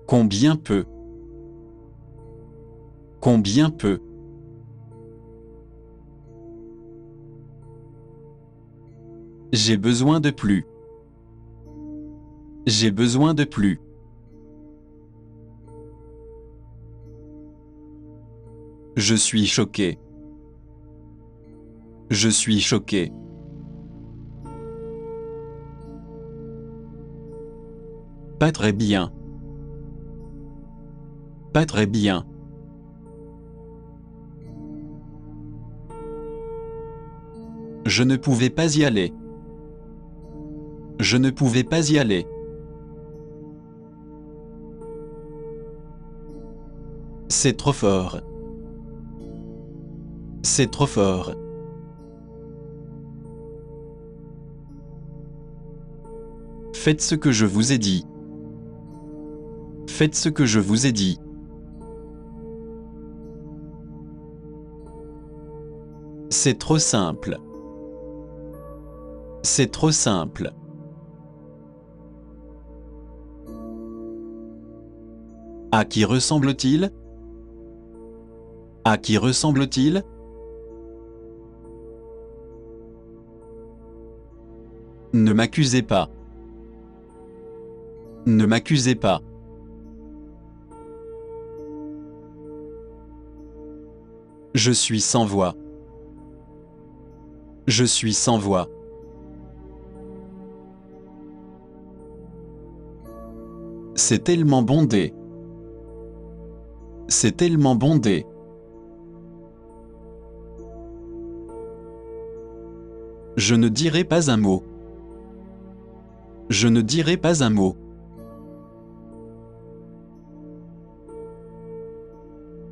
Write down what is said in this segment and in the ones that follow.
Combien peu? Combien peu? J'ai besoin de plus. J'ai besoin de plus. Je suis choqué. Je suis choqué. Pas très bien. Pas très bien. Je ne pouvais pas y aller. Je ne pouvais pas y aller. C'est trop fort. C'est trop fort. Faites ce que je vous ai dit. Faites ce que je vous ai dit. C'est trop simple. C'est trop simple. À qui ressemble-t-il? À qui ressemble-t-il? Ne m'accusez pas. Ne m'accusez pas. Je suis sans voix. Je suis sans voix. C'est tellement bondé. C'est tellement bondé. Je ne dirai pas un mot. Je ne dirai pas un mot.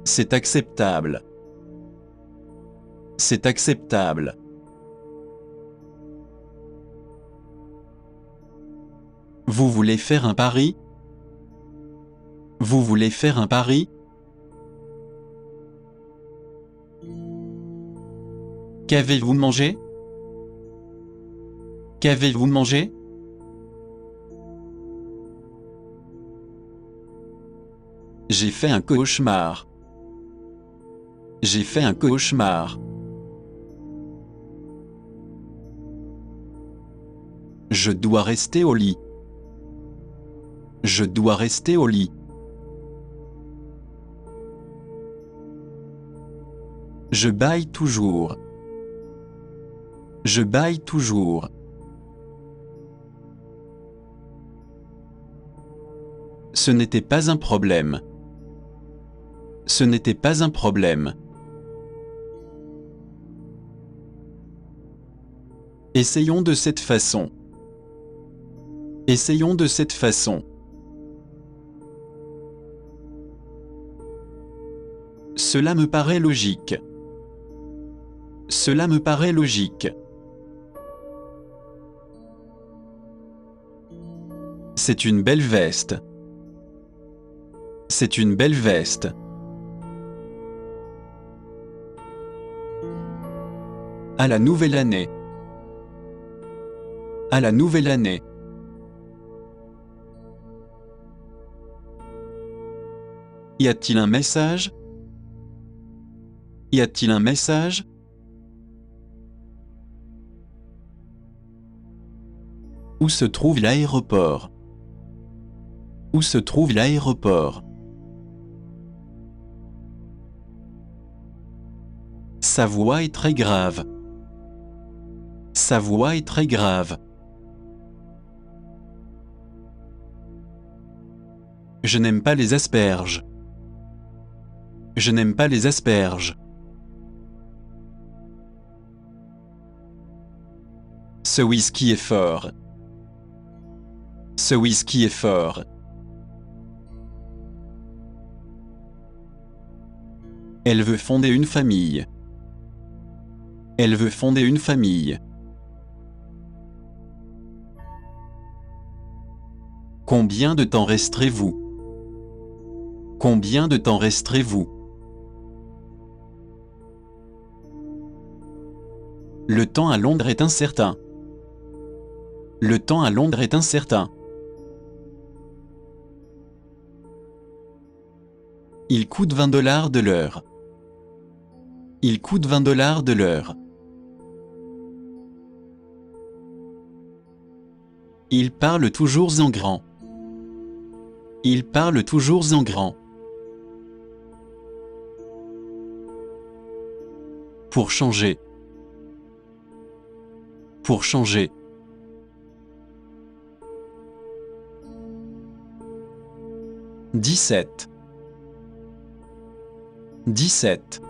C'est acceptable. C'est acceptable. Vous voulez faire un pari? Vous voulez faire un pari? Qu'avez-vous mangé? Qu'avez-vous mangé? J'ai fait un cauchemar. J'ai fait un cauchemar. Je dois rester au lit. Je dois rester au lit. Je bâille toujours. Je bâille toujours. Ce n'était pas un problème. Ce n'était pas un problème. Essayons de cette façon. Essayons de cette façon. Cela me paraît logique. Cela me paraît logique. C'est une belle veste. C'est une belle veste. À la nouvelle année. À la nouvelle année. Y a-t-il un message? Y a-t-il un message? Où se trouve l'aéroport? Où se trouve l'aéroport? Sa voix est très grave. Sa voix est très grave. Je n'aime pas les asperges. Je n'aime pas les asperges. Ce whisky est fort. Ce whisky est fort. Elle veut fonder une famille. Elle veut fonder une famille. Combien de temps resterez-vous? Combien de temps resterez-vous? Le temps à Londres est incertain. Le temps à Londres est incertain. Il coûte 20 $ de l'heure. Il coûte 20 $ de l'heure. Il parle toujours en grand. Il parle toujours en grand. Pour changer. Pour changer. « 17. 17.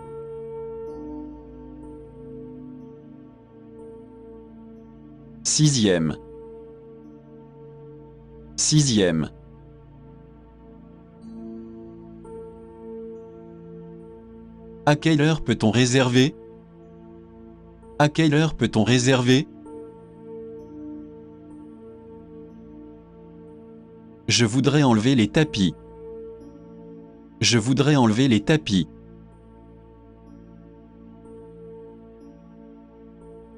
Sixième. Sixième. À quelle heure peut-on réserver? À quelle heure peut-on réserver? Je voudrais enlever les tapis. Je voudrais enlever les tapis.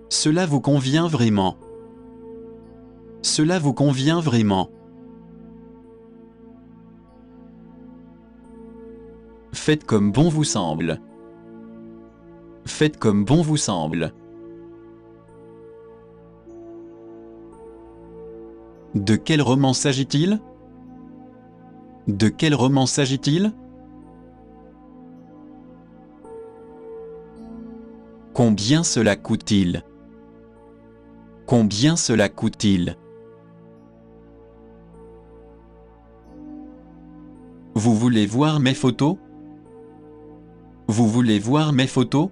Cela vous convient vraiment? Cela vous convient vraiment? Faites comme bon vous semble. Faites comme bon vous semble. De quel roman s'agit-il? De quel roman s'agit-il? Combien cela coûte-t-il? Combien cela coûte-t-il? Vous voulez voir mes photos? Vous voulez voir mes photos?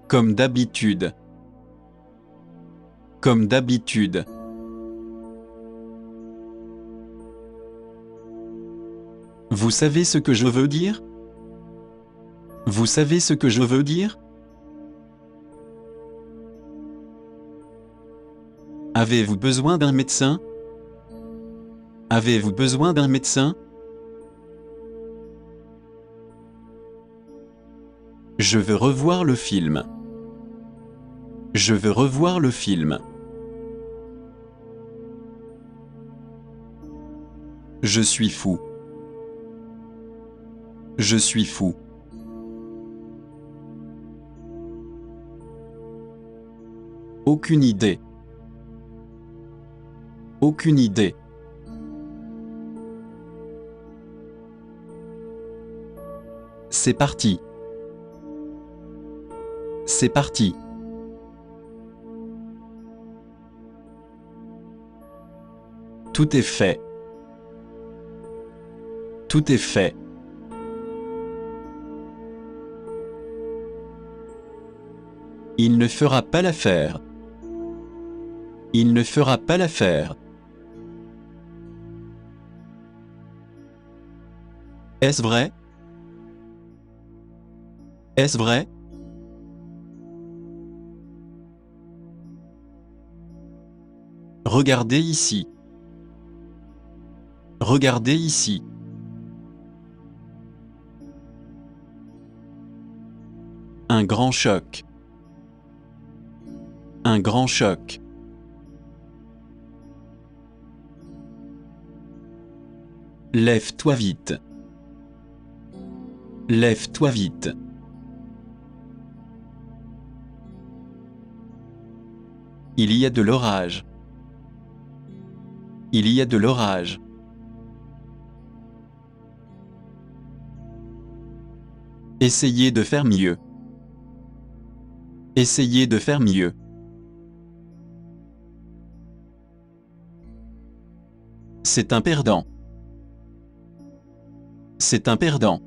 Comme d'habitude. Comme d'habitude. Vous savez ce que je veux dire? Vous savez ce que je veux dire? Avez-vous besoin d'un médecin? Avez-vous besoin d'un médecin? Je veux revoir le film. Je veux revoir le film. Je suis fou. Je suis fou. Aucune idée. Aucune idée. C'est parti. C'est parti. Tout est fait. Tout est fait. Il ne fera pas l'affaire. Il ne fera pas l'affaire. Est-ce vrai? Est-ce vrai? Regardez ici. Regardez ici. Un grand choc. Un grand choc. Lève-toi vite. Lève-toi vite. Il y a de l'orage. Il y a de l'orage. Essayez de faire mieux. Essayez de faire mieux. C'est un perdant. C'est un perdant.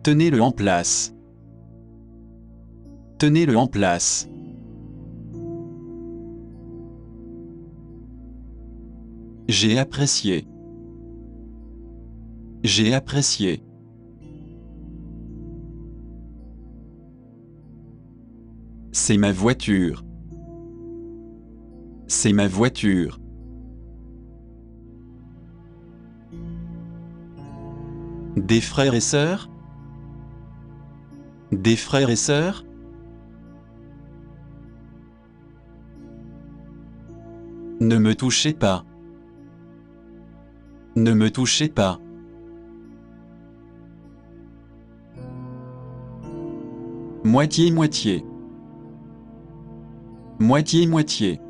Tenez-le en place. Tenez-le en place. J'ai apprécié. J'ai apprécié. C'est ma voiture. C'est ma voiture. Des frères et sœurs? Des frères et sœurs? Ne me touchez pas. Ne me touchez pas. Moitié-moitié. Moitié-moitié.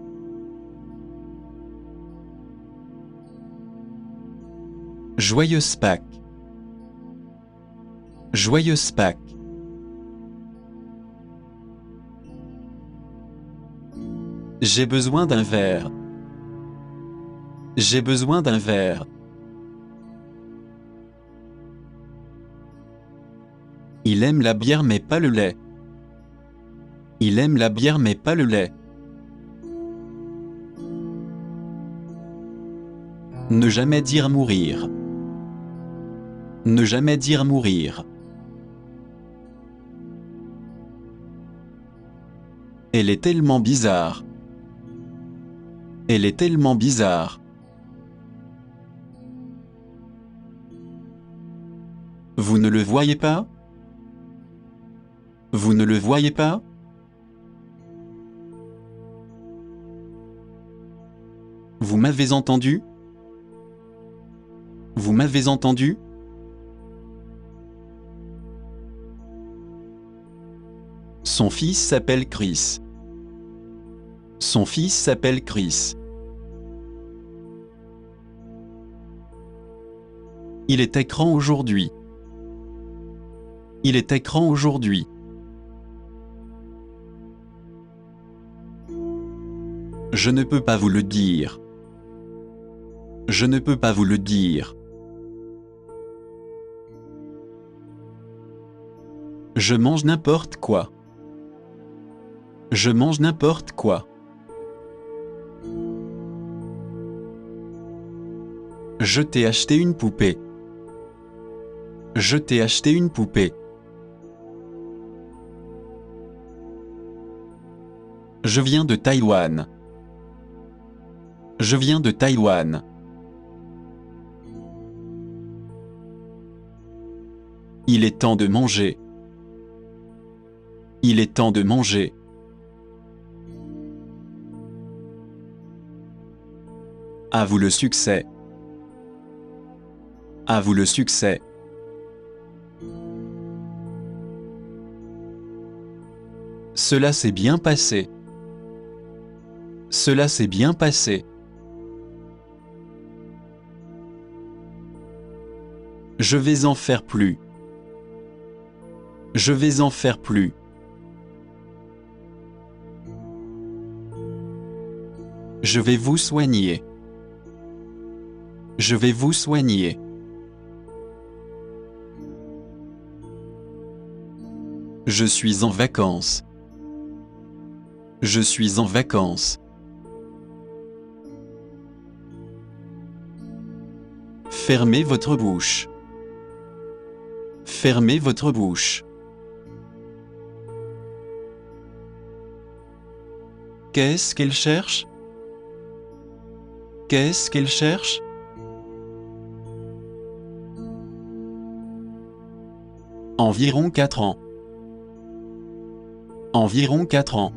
Joyeuse Pâques. Joyeuse Pâques. J'ai besoin d'un verre. J'ai besoin d'un verre. Il aime la bière mais pas le lait. Il aime la bière mais pas le lait. Ne jamais dire mourir. Ne jamais dire mourir. Elle est tellement bizarre. Elle est tellement bizarre. Vous ne le voyez pas? Vous ne le voyez pas? Vous m'avez entendu? Vous m'avez entendu? Son fils s'appelle Chris. Son fils s'appelle Chris. Il est écran aujourd'hui. Il est écran aujourd'hui. Je ne peux pas vous le dire. Je ne peux pas vous le dire. Je mange n'importe quoi. Je mange n'importe quoi. Je t'ai acheté une poupée. Je t'ai acheté une poupée. Je viens de Taïwan. Je viens de Taïwan. Il est temps de manger. Il est temps de manger. À vous le succès. À vous le succès. Cela s'est bien passé. Cela s'est bien passé. Je vais en faire plus. Je vais en faire plus. Je vais vous soigner. Je vais vous soigner. Je suis en vacances. Je suis en vacances. Fermez votre bouche. Fermez votre bouche. Qu'est-ce qu'elle cherche? Qu'est-ce qu'elle cherche? Environ 4 ans. Environ 4 ans.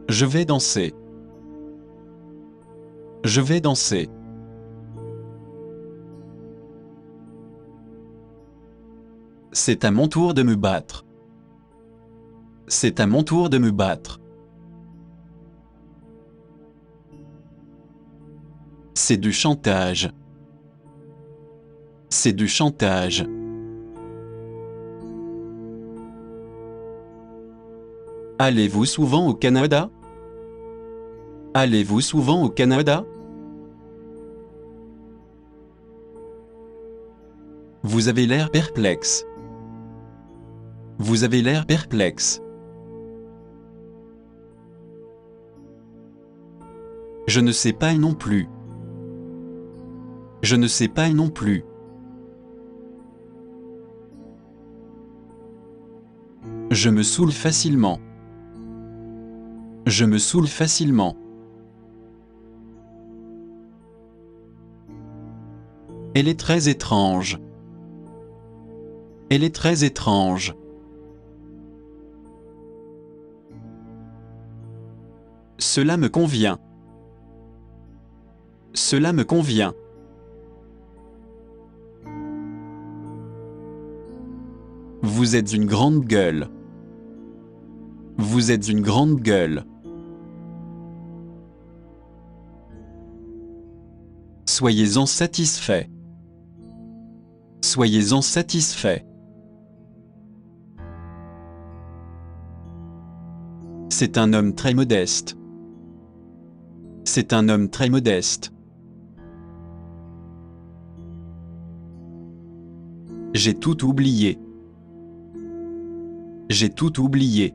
Je vais danser. Je vais danser. C'est à mon tour de me battre. C'est à mon tour de me battre. C'est du chantage. C'est du chantage. Allez-vous souvent au Canada? Allez-vous souvent au Canada? Vous avez l'air perplexe. Vous avez l'air perplexe. Je ne sais pas non plus. Je ne sais pas non plus. Je me saoule facilement. Je me saoule facilement. Elle est très étrange. Elle est très étrange. Cela me convient. Cela me convient. Vous êtes une grande gueule. Vous êtes une grande gueule. Soyez-en satisfait. Soyez-en satisfait. C'est un homme très modeste. C'est un homme très modeste. J'ai tout oublié. J'ai tout oublié.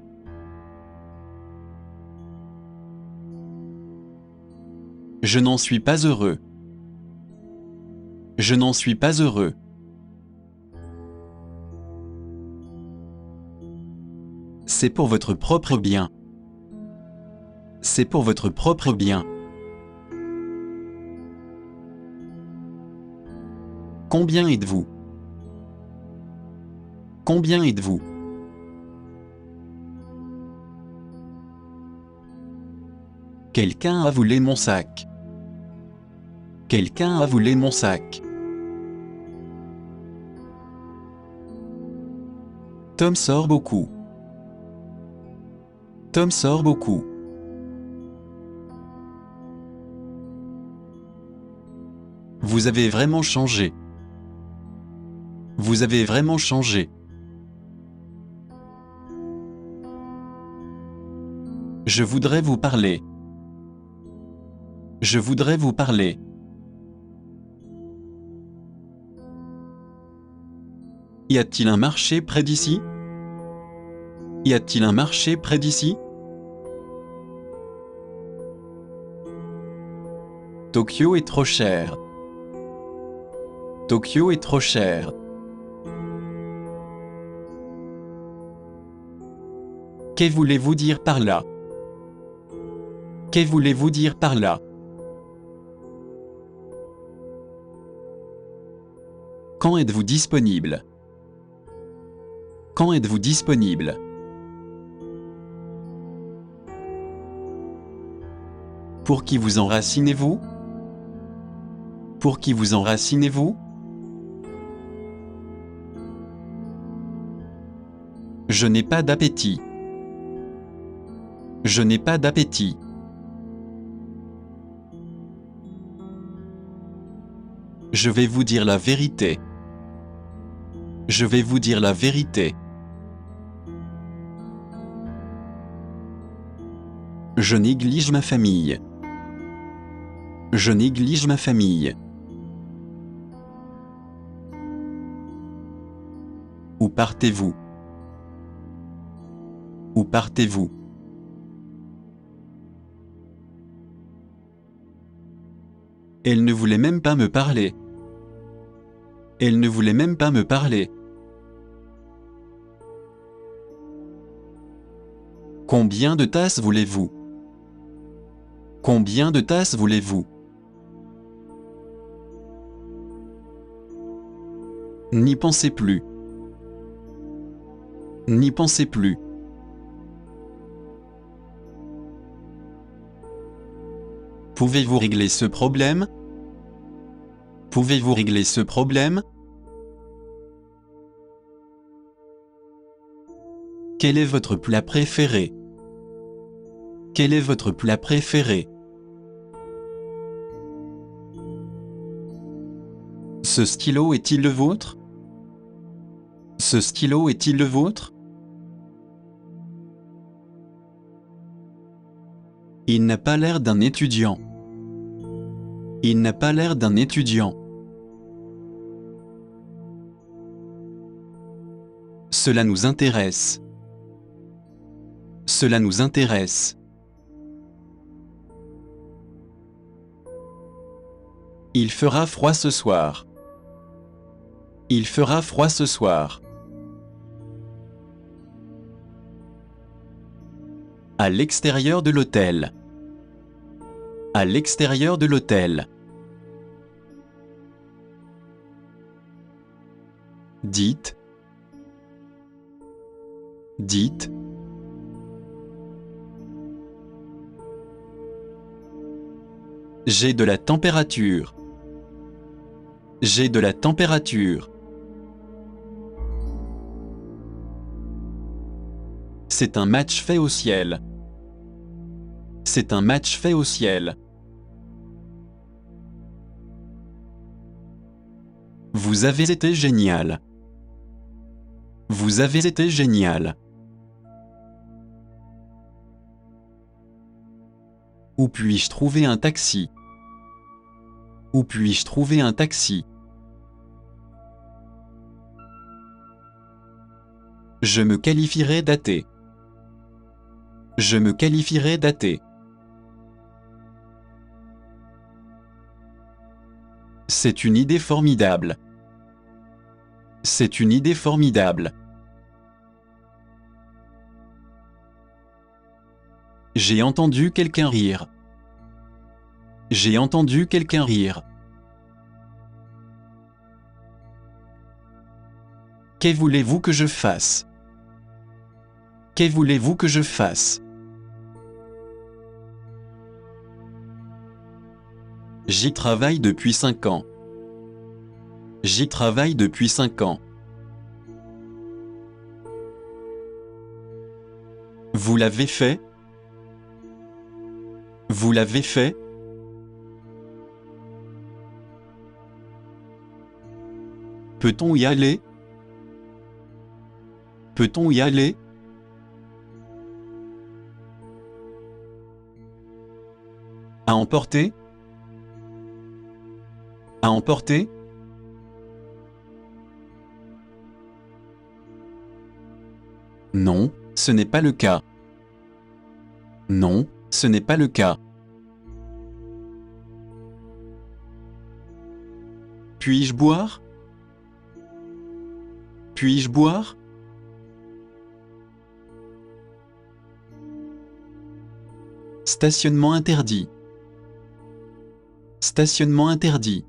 Je n'en suis pas heureux. Je n'en suis pas heureux. C'est pour votre propre bien. C'est pour votre propre bien. Combien êtes-vous? Combien êtes-vous? Quelqu'un a volé mon sac. Quelqu'un a volé mon sac. Tom sort beaucoup. Tom sort beaucoup. Vous avez vraiment changé. Vous avez vraiment changé. Je voudrais vous parler. Je voudrais vous parler. Y a-t-il un marché près d'ici? Y a-t-il un marché près d'ici? Tokyo est trop cher. Tokyo est trop cher. Que voulez-vous dire par là? Que voulez-vous dire par là? Quand êtes-vous disponible? Quand êtes-vous disponible? Pour qui vous enracinez-vous? Pour qui vous enracinez-vous? Je n'ai pas d'appétit. Je n'ai pas d'appétit. Je vais vous dire la vérité. Je vais vous dire la vérité. Je néglige ma famille. Je néglige ma famille. Où partez-vous? Où partez-vous? Elle ne voulait même pas me parler. Elle ne voulait même pas me parler. Combien de tasses voulez-vous? Combien de tasses voulez-vous? N'y pensez plus. N'y pensez plus. Pouvez-vous régler ce problème? Pouvez-vous régler ce problème? Quel est votre plat préféré? Quel est votre plat préféré? Ce stylo est-il le vôtre? Ce stylo est-il le vôtre? Il n'a pas l'air d'un étudiant. Il n'a pas l'air d'un étudiant. Cela nous intéresse. Cela nous intéresse. Il fera froid ce soir. Il fera froid ce soir. À l'extérieur de l'hôtel. À l'extérieur de l'hôtel. Dites. Dites. J'ai de la température. J'ai de la température. C'est un match fait au ciel. C'est un match fait au ciel. Vous avez été génial. Vous avez été génial. Où puis-je trouver un taxi? Où puis-je trouver un taxi? Je me qualifierais d'athée. Je me qualifierais d'athée. C'est une idée formidable. C'est une idée formidable. J'ai entendu quelqu'un rire. J'ai entendu quelqu'un rire. Que voulez-vous que je fasse? Que voulez-vous que je fasse? J'y travaille depuis 5 ans. J'y travaille depuis 5 ans. Vous l'avez fait? Vous l'avez fait? Peut-on y aller? Peut-on y aller? À emporter? À emporter? Non, ce n'est pas le cas. Non, ce n'est pas le cas. Puis-je boire? Puis-je boire? Stationnement interdit. Stationnement interdit.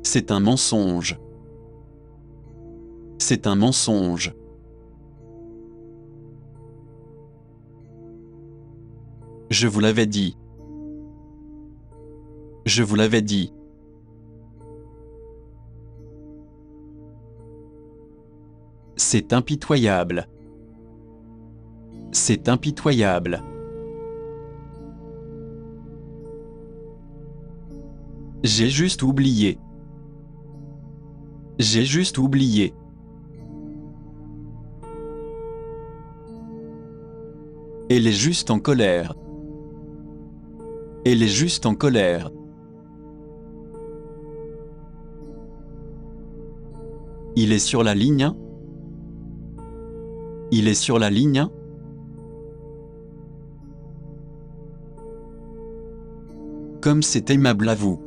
C'est un mensonge. C'est un mensonge. Je vous l'avais dit. Je vous l'avais dit. C'est impitoyable. C'est impitoyable. J'ai juste oublié. J'ai juste oublié. Elle est juste en colère. Elle est juste en colère. Il est sur la ligne. Il est sur la ligne. Comme c'est aimable à vous.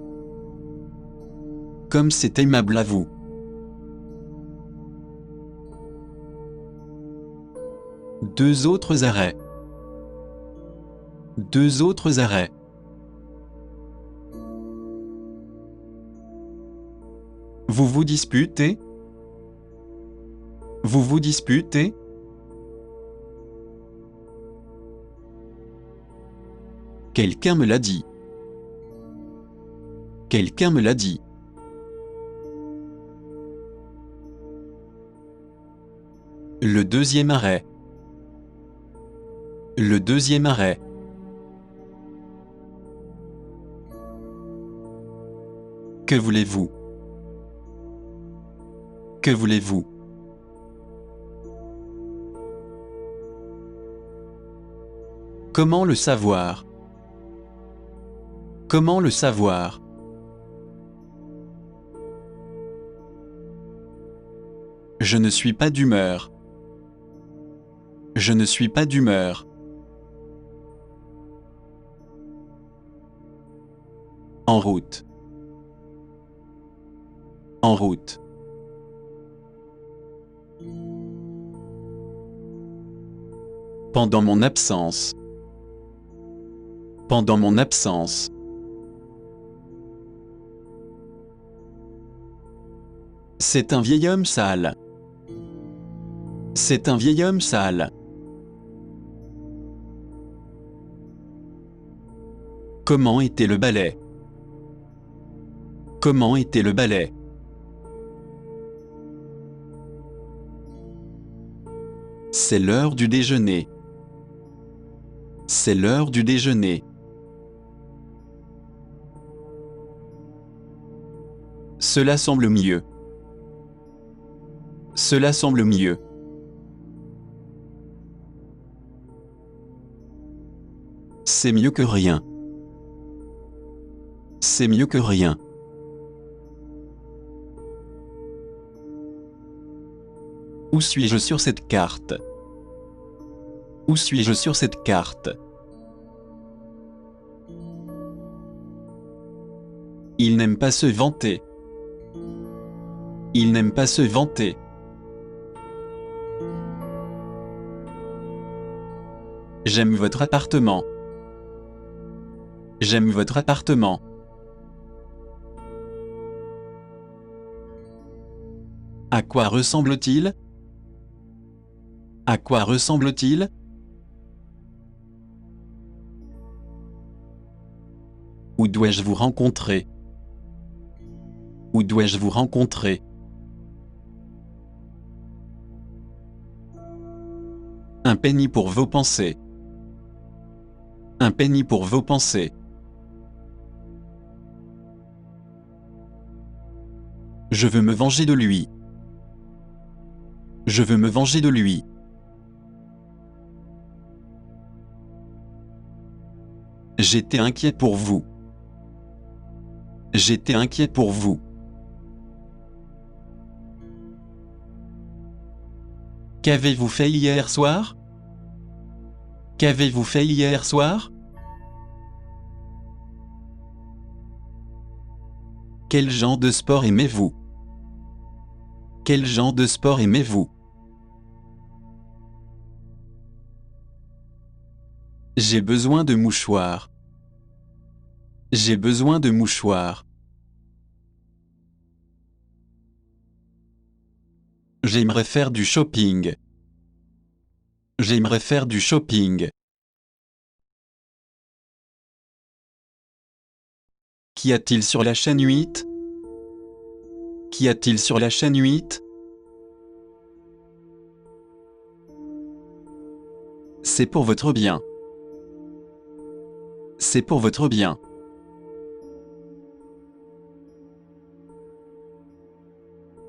Comme c'est aimable à vous. Deux autres arrêts. Deux autres arrêts. Vous vous disputez? Vous vous disputez? Quelqu'un me l'a dit. Quelqu'un me l'a dit. Le deuxième arrêt. Le deuxième arrêt. Que voulez-vous? Que voulez-vous? Comment le savoir? Comment le savoir? Je ne suis pas d'humeur. Je ne suis pas d'humeur. En route. En route. Pendant mon absence. Pendant mon absence. C'est un vieil homme sale. C'est un vieil homme sale. Comment était le balai? Comment était le balai? C'est l'heure du déjeuner. C'est l'heure du déjeuner. Cela semble mieux. Cela semble mieux. C'est mieux que rien. C'est mieux que rien. Où suis-je sur cette carte? Où suis-je sur cette carte? Il n'aime pas se vanter. Il n'aime pas se vanter. J'aime votre appartement. J'aime votre appartement. À quoi ressemble-t-il? À quoi ressemble-t-il? Où dois-je vous rencontrer? Où dois-je vous rencontrer? Un penny pour vos pensées. Un penny pour vos pensées. Je veux me venger de lui. Je veux me venger de lui. J'étais inquiet pour vous. J'étais inquiet pour vous. Qu'avez-vous fait hier soir? Qu'avez-vous fait hier soir? Quel genre de sport aimez-vous? Quel genre de sport aimez-vous? J'ai besoin de mouchoirs. J'ai besoin de mouchoirs. J'aimerais faire du shopping. J'aimerais faire du shopping. Qu'y a-t-il sur la chaîne 8? Qu'y a-t-il sur la chaîne 8? C'est pour votre bien. C'est pour votre bien.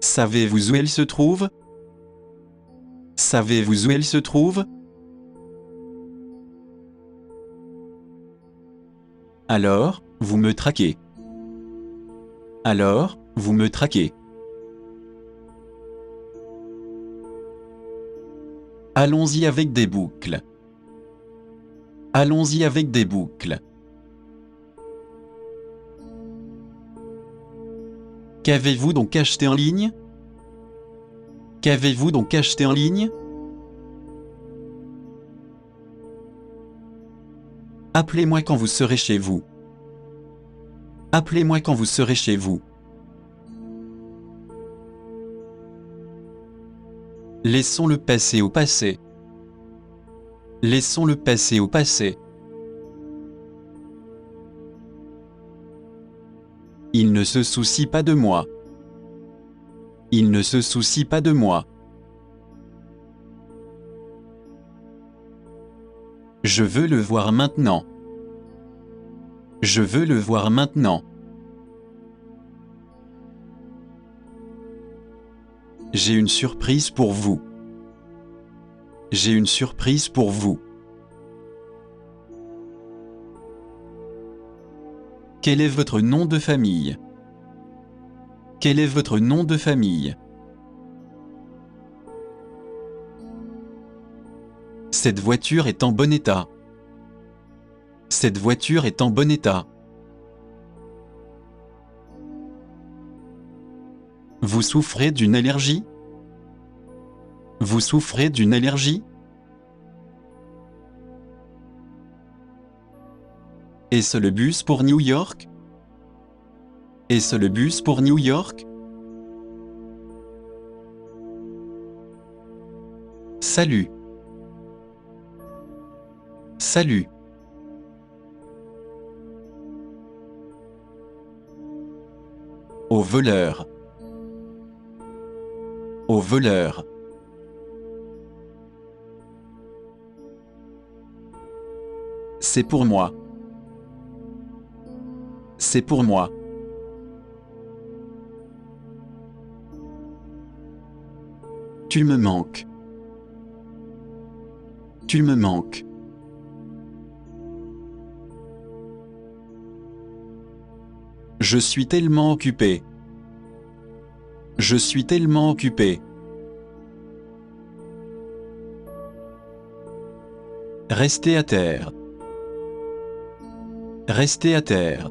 Savez-vous où elle se trouve? Savez-vous où elle se trouve? Alors, vous me traquez. Alors, vous me traquez. Allons-y avec des boucles. Allons-y avec des boucles. Qu'avez-vous donc acheté en ligne? Qu'avez-vous donc acheté en ligne? Appelez-moi quand vous serez chez vous. Appelez-moi quand vous serez chez vous. Laissons le passé au passé. Laissons le passé au passé. Il ne se soucie pas de moi. Il ne se soucie pas de moi. Je veux le voir maintenant. Je veux le voir maintenant. J'ai une surprise pour vous. J'ai une surprise pour vous. Quel est votre nom de famille? Quel est votre nom de famille? Cette voiture est en bon état. Cette voiture est en bon état. Vous souffrez d'une allergie? Vous souffrez d'une allergie? Est-ce le bus pour New York? Est-ce le bus pour New York? Salut. Salut. voleur. Au voleur. C'est pour moi. C'est pour moi. Tu me manques. Tu me manques. Je suis tellement occupé. Je suis tellement occupé. Restez à terre. Restez à terre.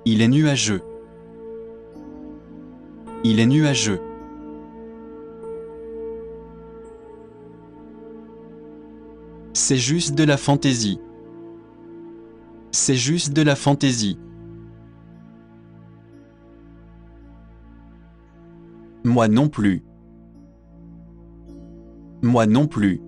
Il est nuageux. Il est nuageux. C'est juste de la fantaisie. C'est juste de la fantaisie. Moi non plus. Moi non plus.